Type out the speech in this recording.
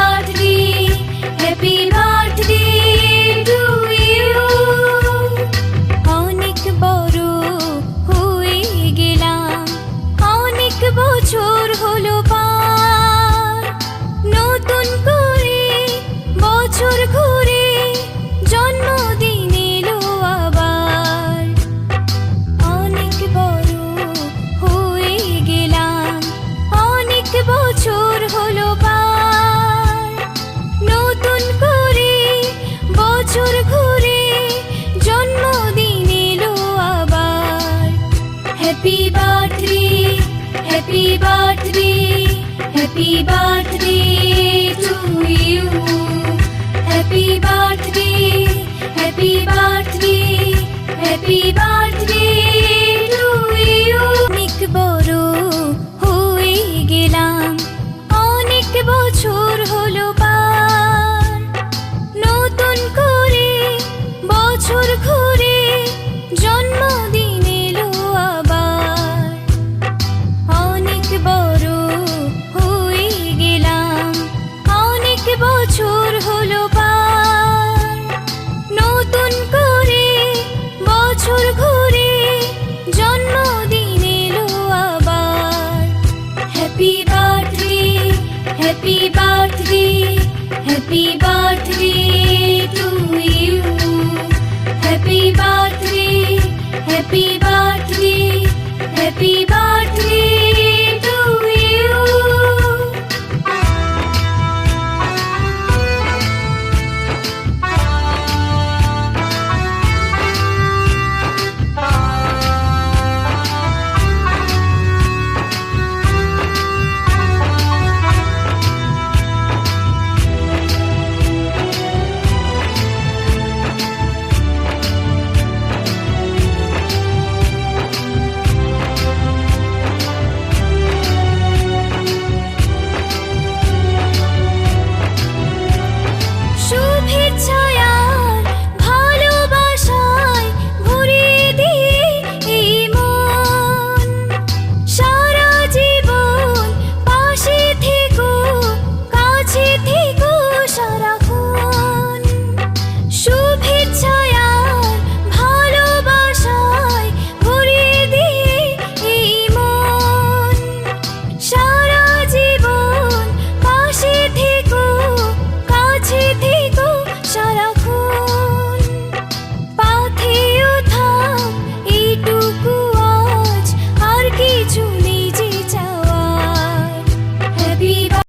Birthday happy birthday to you. অনেক বড় হয়ে গেলাম, অনেক বছর হলো পার, নতুন করে বছর ঘুরে জন্মদিন এলো আবার। অনেক বড় হয়ে গেলাম, অনেক বছর হলো পার, নতুন করে বছর ঘুরে জন্মদিন এলো আবার। Happy birthday happy birthday happy birthday to you. Happy birthday happy birthday happy birthday to you. অনেক বড় হয়ে গেলাম, অনেক বছর হলো পার, নতুন করে বছর ঘুরে জন্মদিন এলো আবার। অনেক বড় হয়ে গেলাম, অনেক বছর হলো পার, নতুন করে বছর ঘুরে জন্মদিন এলো আবার। Happy birthday happy birthday happy birthday to you. Happy birthday happy birthday happy birthday